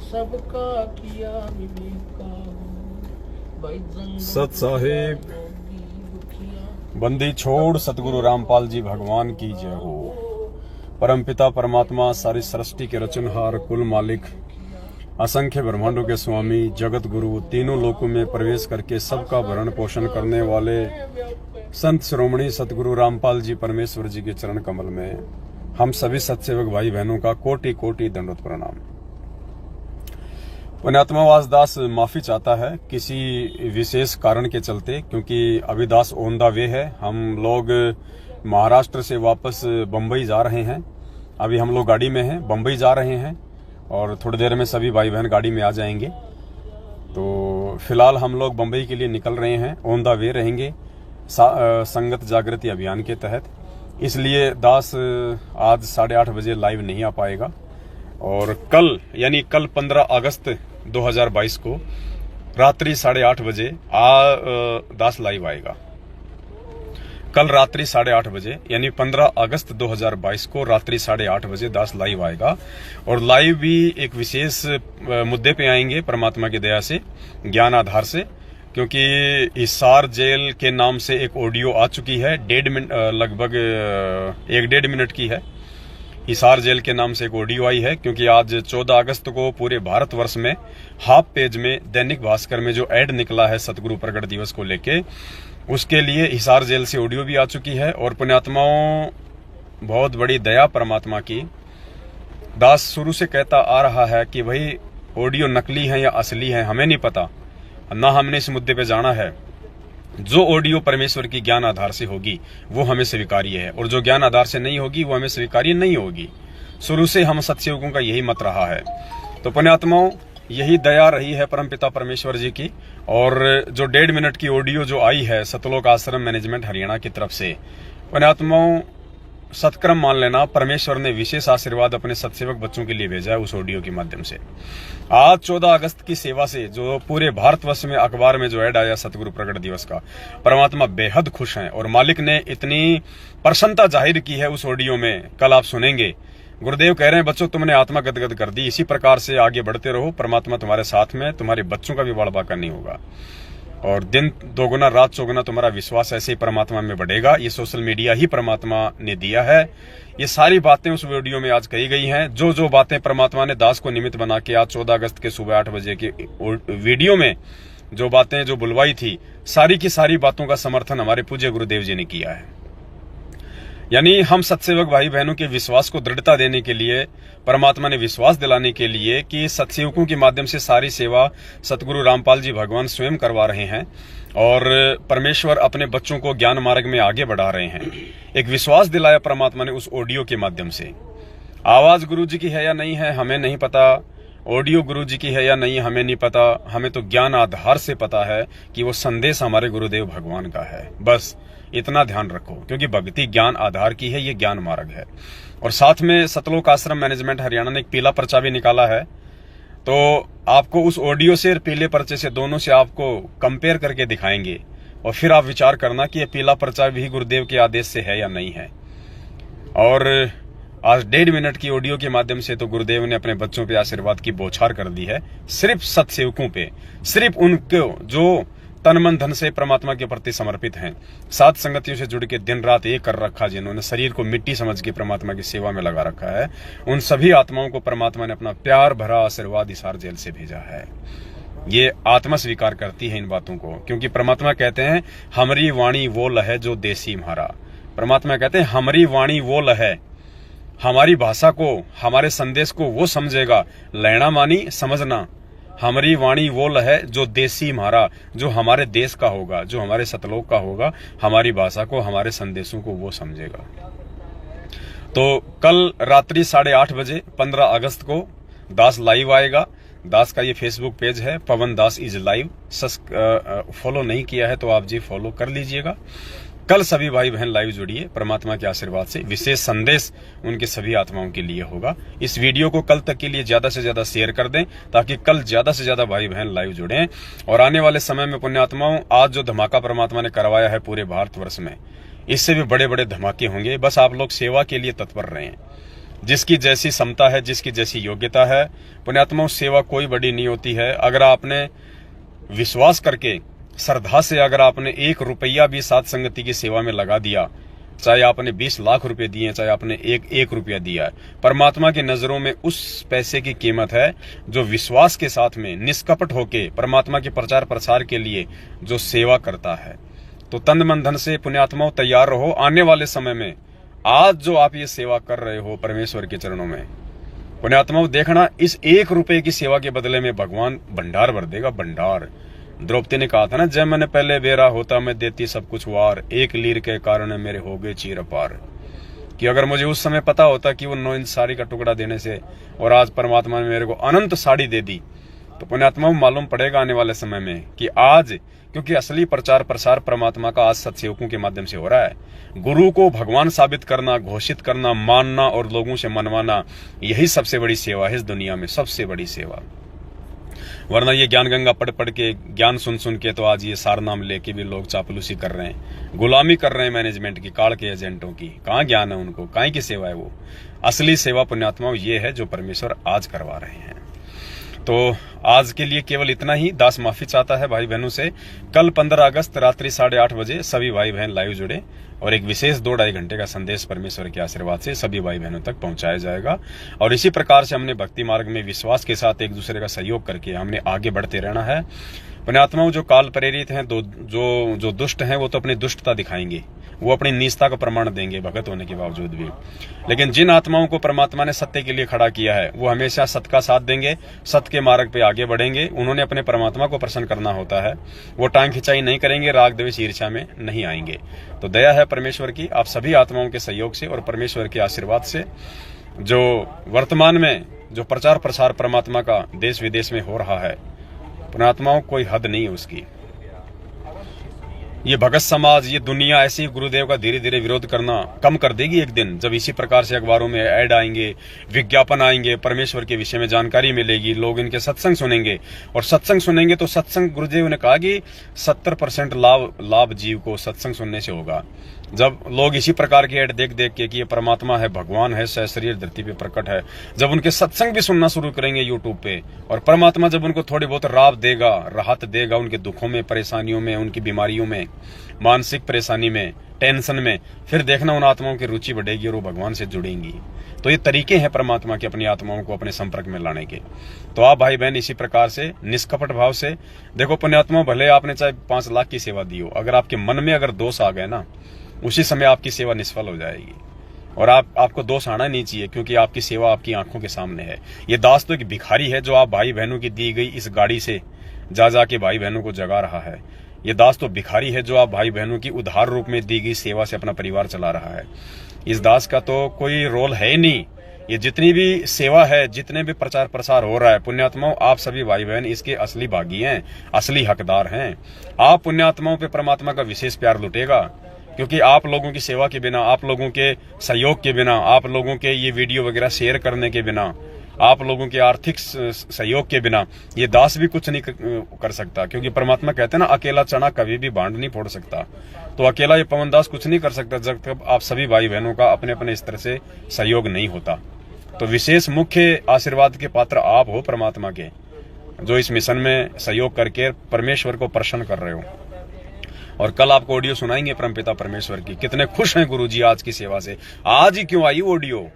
सबका किया विवेक का सत साहिब बंदी छोड़ सतगुरु रामपाल जी भगवान की जय हो। परमपिता परमात्मा सारी सृष्टि के रचनहार कुल मालिक असंख्य ब्रह्मांडों के स्वामी जगत गुरु तीनों लोकों में प्रवेश करके सबका भरण पोषण करने वाले संत श्रोमणी सतगुरु रामपाल जी परमेश्वर जी के चरण कमल में हम सभी सत्सेवक भाई बहनों का कोटि कोटि दंडवत प्रणाम। पुण्यात्मा वासदास माफी चाहता है किसी विशेष कारण के चलते, क्योंकि अभी दास ऑन द वे है। हम लोग महाराष्ट्र से वापस बंबई जा रहे हैं। अभी हम लोग गाड़ी में हैं, बंबई जा रहे हैं और थोड़ी देर में सभी भाई बहन गाड़ी में आ जाएंगे। तो फिलहाल हम लोग बंबई के लिए निकल रहे हैं, ऑन द वे रहेंगे संगत जागृति अभियान के तहत। इसलिए दास आज 8:30 बजे लाइव नहीं आ पाएगा और कल यानी कल 15 अगस्त 2022 को रात्रि 8:30 बजे दास लाइव आएगा। कल रात्रि 8:30 बजे यानी 15 अगस्त 2022 को रात्रि 8:30 बजे दास लाइव आएगा और लाइव भी एक विशेष मुद्दे पे आएंगे परमात्मा की दया से, ज्ञान आधार से, क्योंकि हिसार जेल के नाम से एक ऑडियो आ चुकी है, लगभग 1-1.5 मिनट की है। हिसार जेल के नाम से एक ऑडियो आई है, क्योंकि आज 14 अगस्त को पूरे भारतवर्ष में हाफ पेज में दैनिक भास्कर में जो एड निकला है सतगुरु प्रगट दिवस को लेके, उसके लिए हिसार जेल से ऑडियो भी आ चुकी है। और पुण्यात्माओं, बहुत बड़ी दया परमात्मा की, दास शुरू से कहता आ रहा है कि भाई ऑडियो नकली है या असली है हमें नहीं पता, ना हमने इस मुद्दे पे जाना है। जो ऑडियो परमेश्वर की ज्ञान आधार से होगी वो हमें स्वीकार्य है और जो ज्ञान आधार से नहीं होगी वो हमें स्वीकार्य नहीं होगी। शुरू से हम सत्सेवकों का यही मत रहा है। तो पुण्यात्माओं, यही दया रही है परमपिता परमेश्वर जी की। और जो 1.5 मिनट की ऑडियो जो आई है सतलोक आश्रम मैनेजमेंट हरियाणा की तरफ से, पुण्यात्माओं सत्क्रम मान लेना, परमेश्वर ने विशेष आशीर्वाद अपने सत्सेवक बच्चों के लिए भेजा है उस ऑडियो के माध्यम से। आज 14 अगस्त की सेवा से जो पूरे भारतवर्ष में अखबार में जो ऐड आया सतगुरु प्रगट दिवस का, परमात्मा बेहद खुश हैं और मालिक ने इतनी प्रसन्नता जाहिर की है उस ऑडियो में। कल आप सुनेंगे, गुरुदेव कह रहे हैं बच्चों तुमने आत्मा गदगद कर दी, इसी प्रकार से आगे बढ़ते रहो, परमात्मा तुम्हारे साथ में, तुम्हारे बच्चों का भी बड़बाका नहीं होगा और दिन दोगुना रात चौगुना तुम्हारा विश्वास ऐसे ही परमात्मा में बढ़ेगा। ये सोशल मीडिया ही परमात्मा ने दिया है। ये सारी बातें उस वीडियो में आज कही गई हैं। जो जो बातें परमात्मा ने दास को निमित्त बना के आज 14 अगस्त के सुबह 8 बजे के वीडियो में जो बातें जो बुलवाई थी, सारी की सारी बातों का समर्थन हमारे पूज्य गुरुदेव जी ने किया है। यानी हम सत्सेवक भाई बहनों के विश्वास को दृढ़ता देने के लिए, परमात्मा ने विश्वास दिलाने के लिए कि सत्सेवकों के माध्यम से सारी सेवा सतगुरु रामपाल जी भगवान स्वयं करवा रहे हैं और परमेश्वर अपने बच्चों को ज्ञान मार्ग में आगे बढ़ा रहे हैं। एक विश्वास दिलाया परमात्मा ने उस ऑडियो के माध्यम से। आवाज गुरु जी की है या नहीं है हमें नहीं पता, ऑडियो गुरु जी की है या नहीं हमें नहीं पता, हमें तो ज्ञान आधार से पता है कि वो संदेश हमारे गुरुदेव भगवान का है। बस इतना ध्यान रखो, क्योंकि भक्ति ज्ञान आधार की है, ये ज्ञान मार्ग है। और साथ में सतलोक आश्रम मैनेजमेंट हरियाणा ने एक पीला पर्चा भी निकाला है, तो आपको उस ऑडियो से और पीले पर्चे से, दोनों से आपको कंपेयर करके दिखाएंगे और फिर आप विचार करना कि ये पीला पर्चा भी गुरुदेव के आदेश से है या नहीं है। और आज 1.5 मिनट की ऑडियो के माध्यम से तो गुरुदेव ने अपने बच्चों पे आशीर्वाद की बौछार कर दी है, सिर्फ सत्सेवकों पे, सिर्फ उनको जो तन मन धन से परमात्मा के प्रति समर्पित हैं, साथ संगतियों से जुड़ के दिन रात एक कर रखा, जिन्होंने शरीर को मिट्टी समझ के परमात्मा की सेवा में लगा रखा है, उन सभी आत्माओं को परमात्मा ने अपना प्यार भरा आशीर्वाद हिसार जेल से भेजा है। ये आत्मा स्वीकार करती है इन बातों को, क्योंकि परमात्मा कहते हैं हमारी वाणी वो लहे जो देसी म्हारा। परमात्मा कहते हैं हमारी वाणी वो लहे, हमारी भाषा को, हमारे संदेश को वो समझेगा, लेना मानी समझना। हमारी वाणी वो लहे जो देसी म्हारा, जो हमारे देश का होगा, जो हमारे सतलोक का होगा, हमारी भाषा को, हमारे संदेशों को वो समझेगा। तो कल रात्रि 8:30 बजे 15 अगस्त को दास लाइव आएगा। दास का ये फेसबुक पेज है, पवन दास इज लाइव। फॉलो नहीं किया है तो आप जी फॉलो कर लीजिएगा। कल सभी भाई बहन लाइव जुड़िए, परमात्मा के आशीर्वाद से विशेष संदेश उनके सभी आत्माओं के लिए होगा। इस वीडियो को कल तक के लिए ज्यादा से ज्यादा शेयर कर दें, ताकि कल ज्यादा से ज्यादा भाई बहन लाइव जुड़ें। और आने वाले समय में पुण्यात्माओं, आज जो धमाका परमात्मा ने करवाया है पूरे भारतवर्ष में, इससे भी बड़े बड़े धमाके होंगे। बस आप लोग सेवा के लिए तत्पर रहें। जिसकी जैसी क्षमता है, जिसकी जैसी योग्यता है। पुण्यात्माओं, सेवा कोई बड़ी नहीं होती है। अगर आपने विश्वास करके, श्रद्धा से अगर आपने 1 रुपया भी साध संगति की सेवा में लगा दिया, चाहे आपने 20 लाख रुपए दिए, चाहे आपने एक रुपया दिया है, परमात्मा की नजरों में उस पैसे की कीमत है जो विश्वास के साथ में निष्कपट होके परमात्मा के प्रचार प्रसार के लिए जो सेवा करता है। तो तन मन धन से पुण्यात्माओं तैयार रहो। आने वाले समय में आज जो आप ये सेवा कर रहे हो परमेश्वर के चरणों में, पुण्यात्माओं देखना, इस 1 रुपए की सेवा के बदले में भगवान भंडार भर देगा, भंडार। द्रौपदी ने कहा था ना, जय मैंने पहले बेरा होता मैं देती सब कुछ वार, 1 लीर के कारण मेरे हो गए चीर पार। कि अगर मुझे उस समय पता होता कि वो 9 इंच साड़ी का टुकड़ा देने से और आज परमात्मा ने मेरे को अनंत साड़ी दे दी, तो पुण्यात्मा मालूम पड़ेगा आने वाले समय में कि आज, क्योंकि असली प्रचार प्रसार परमात्मा का आज सत्सेवकों के माध्यम से हो रहा है। गुरु को भगवान साबित करना, घोषित करना, मानना और लोगों से मनवाना, यही सबसे बड़ी सेवा है इस दुनिया में, सबसे बड़ी सेवा। वरना ये ज्ञान गंगा पढ़ पढ़ के, ज्ञान सुन सुन के तो आज ये सार नाम लेके भी लोग चापलूसी कर रहे हैं, गुलामी कर रहे हैं मैनेजमेंट की, काल के एजेंटों की। कहाँ ज्ञान है उनको, कहाँ की सेवा है वो? असली सेवा पुण्यात्माओं ये है जो परमेश्वर आज करवा रहे हैं। तो आज के लिए केवल इतना ही। दास माफी चाहता है भाई बहनों से। कल 15 अगस्त रात्रि 8:30 बजे सभी भाई बहन लाइव जुड़े और एक विशेष 2-2.5 घंटे का संदेश परमेश्वर के आशीर्वाद से सभी भाई बहनों तक पहुंचाया जाएगा। और इसी प्रकार से हमने भक्ति मार्ग में विश्वास के साथ एक दूसरे का सहयोग करके हमने आगे बढ़ते रहना है। पुण्यात्माओं, जो काल प्रेरित हैं, जो दुष्ट हैं, वो तो अपनी दुष्टता दिखाएंगे, वो अपनी नीचता का प्रमाण देंगे भगत होने के बावजूद भी। लेकिन जिन आत्माओं को परमात्मा ने सत्य के लिए खड़ा किया है, वो हमेशा सत्य का साथ देंगे, सत्य के मार्ग पे आगे बढ़ेंगे। उन्होंने अपने परमात्मा को प्रसन्न करना होता है, वो टांग खिंचाई नहीं करेंगे, राग द्वेष ईर्ष्या में नहीं आएंगे। तो दया है परमेश्वर की आप सभी आत्माओं के सहयोग से और परमेश्वर के आशीर्वाद से, जो वर्तमान में जो प्रचार प्रसार परमात्मा का देश विदेश में हो रहा है, पुण्यात्माओं कोई हद नहीं है उसकी। ये भगत समाज, ये दुनिया ऐसे ही गुरुदेव का धीरे धीरे विरोध करना कम कर देगी एक दिन, जब इसी प्रकार से अखबारों में ऐड आएंगे, विज्ञापन आएंगे, परमेश्वर के विषय में जानकारी मिलेगी, लोग इनके सत्संग सुनेंगे। और सत्संग सुनेंगे तो सत्संग, गुरुदेव ने कहा कि 70% लाभ जीव को सत्संग सुनने से होगा। जब लोग इसी प्रकार की ऐड देख देख के कि ये परमात्मा है, भगवान है, सहशरीर धरती पे प्रकट है, जब उनके सत्संग भी सुनना शुरू करेंगे यूट्यूब पे, और परमात्मा जब उनको थोड़ी बहुत राहत देगा उनके दुखों में, परेशानियों में, उनकी बीमारियों में, मानसिक परेशानी में, टेंशन में, फिर देखना उन आत्माओं की रुचि बढ़ेगी और वो भगवान से जुड़ेंगी। तो ये तरीके हैं परमात्मा के अपनी आत्माओं को अपने संपर्क में लाने के। तो आप भाई बहन इसी प्रकार से निष्कपट भाव से देखो पुण्यात्मा, भले आपने चाहे 5 लाख की सेवा दी हो, अगर आपके मन में अगर दोष आ गए ना, उसी समय आपकी सेवा निष्फल हो जाएगी। और आपको दोष आना नहीं चाहिए, क्योंकि आपकी सेवा आपकी आंखों के सामने है। ये दास तो एक भिखारी है जो आप भाई बहनों की दी गई इस गाड़ी से जा के भाई बहनों को जगा रहा है। ये दास तो भिखारी है जो आप भाई बहनों की उधार रूप में दी गई सेवा से अपना परिवार चला रहा है। इस दास का तो कोई रोल है ही नहीं। ये जितनी भी सेवा है, जितने भी प्रचार प्रसार हो रहा है, पुण्यात्माओं आप सभी भाई बहन इसके असली भागी हैं, असली हकदार हैं। आप पुण्यात्माओं पे परमात्मा का विशेष प्यार लुटेगा, क्योंकि आप लोगों की सेवा के बिना, आप लोगों के सहयोग के बिना, आप लोगों के ये वीडियो वगैरह शेयर करने के बिना, आप लोगों के आर्थिक सहयोग के बिना ये दास भी कुछ नहीं कर सकता। क्योंकि परमात्मा कहते हैं ना, अकेला चना कभी भी बांध नहीं फोड़ सकता। तो अकेला ये पवन दास कुछ नहीं कर सकता जब तक आप सभी भाई बहनों का अपने अपने स्तर से सहयोग नहीं होता। तो विशेष मुख्य आशीर्वाद के पात्र आप हो परमात्मा के, जो इस मिशन में सहयोग करके परमेश्वर को प्रसन्न कर रहे हो। और कल आपको ऑडियो सुनाएंगे परमपिता परमेश्वर की। कितने खुश हैं गुरुजी आज की सेवा से। आज ही क्यों आई ऑडियो,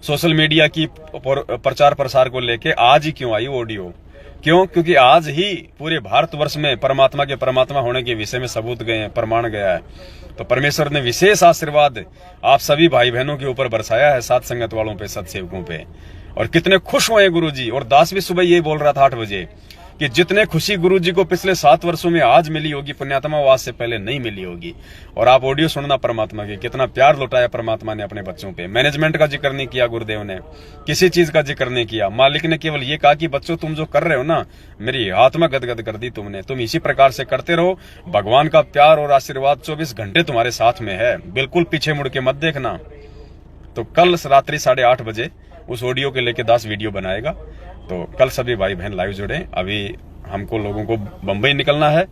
सोशल मीडिया की प्रचार प्रसार को लेके आज ही क्यों आई ऑडियो? क्यों? क्योंकि आज ही पूरे भारतवर्ष में परमात्मा के परमात्मा होने के विषय में सबूत गए हैं, प्रमाण गया है। तो परमेश्वर ने विशेष आशीर्वाद आप सभी भाई बहनों के ऊपर बरसाया है, साथ संगत वालों पे, सत्सेवकों पे। और कितने खुश हुए गुरुजी। और दास भी सुबह ये बोल रहा था 8 बजे कि जितने खुशी गुरुजी को पिछले 7 वर्षों में आज मिली होगी, पुण्यात्मा आज से पहले नहीं मिली होगी। और आप ऑडियो सुनना परमात्मा के, कितना प्यार लुटाया परमात्मा ने अपने बच्चों पे। मैनेजमेंट का जिक्र नहीं किया गुरुदेव ने, किसी चीज का जिक्र नहीं किया। मालिक ने केवल ये कहा कि बच्चों तुम जो कर रहे हो ना, मेरी आत्मा गदगद कर दी तुमने, तुम इसी प्रकार से करते रहो। भगवान का प्यार और आशीर्वाद 24 घंटे तुम्हारे साथ में है, बिल्कुल पीछे मुड़ के मत देखना। तो कल रात्रि 8:30 बजे उस ऑडियो के लेके दास वीडियो बनाएगा। तो कल सभी भाई बहन लाइव जुड़े। अभी हमको लोगों को बंबई निकलना है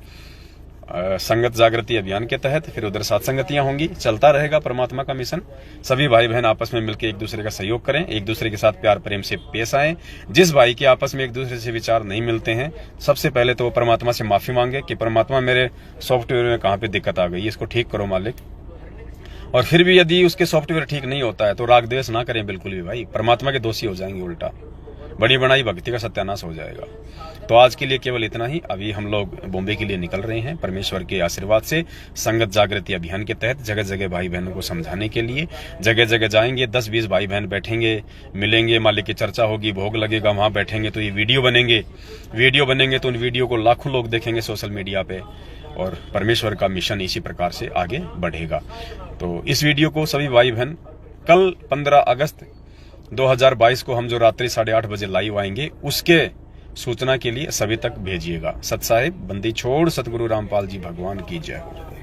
संगत जागृति अभियान के तहत, फिर उधर सत्संगतियां होंगी, चलता रहेगा परमात्मा का मिशन। सभी भाई बहन आपस में मिलकर एक दूसरे का सहयोग करें, एक दूसरे के साथ प्यार प्रेम से पेश आएं। जिस भाई के आपस में एक दूसरे से विचार नहीं मिलते हैं, सबसे पहले तो वो परमात्मा से माफी मांगे कि परमात्मा मेरे सॉफ्टवेयर में कहाँ पे दिक्कत आ गई, इसको ठीक करो मालिक। और फिर भी यदि उसके सॉफ्टवेयर ठीक नहीं होता है तो राग द्वेष ना करें बिल्कुल भी भाई, परमात्मा के दोषी हो जाएंगे, उल्टा बड़ी बनाई भक्ति का सत्यानाश हो जाएगा। तो आज के लिए केवल इतना ही। अभी हम लोग बॉम्बे के लिए निकल रहे हैं परमेश्वर के आशीर्वाद से, संगत जागृति अभियान के तहत जगह जगह भाई बहनों को समझाने के लिए। जगह जगह जाएंगे, 10-20 भाई बहन बैठेंगे, मिलेंगे, मालिक की चर्चा होगी, भोग लगेगा, वहां बैठेंगे तो ये वीडियो बनेंगे तो उन वीडियो को लाखों लोग देखेंगे सोशल मीडिया पे, और परमेश्वर का मिशन इसी प्रकार से आगे बढ़ेगा। तो इस वीडियो को सभी भाई बहन कल 15 अगस्त 2022 को हम जो रात्रि 8:30 बजे लाइव आएंगे, उसके सूचना के लिए सभी तक भेजिएगा। सत साहिब बंदी छोड़ सतगुरु रामपाल जी भगवान की जय हो।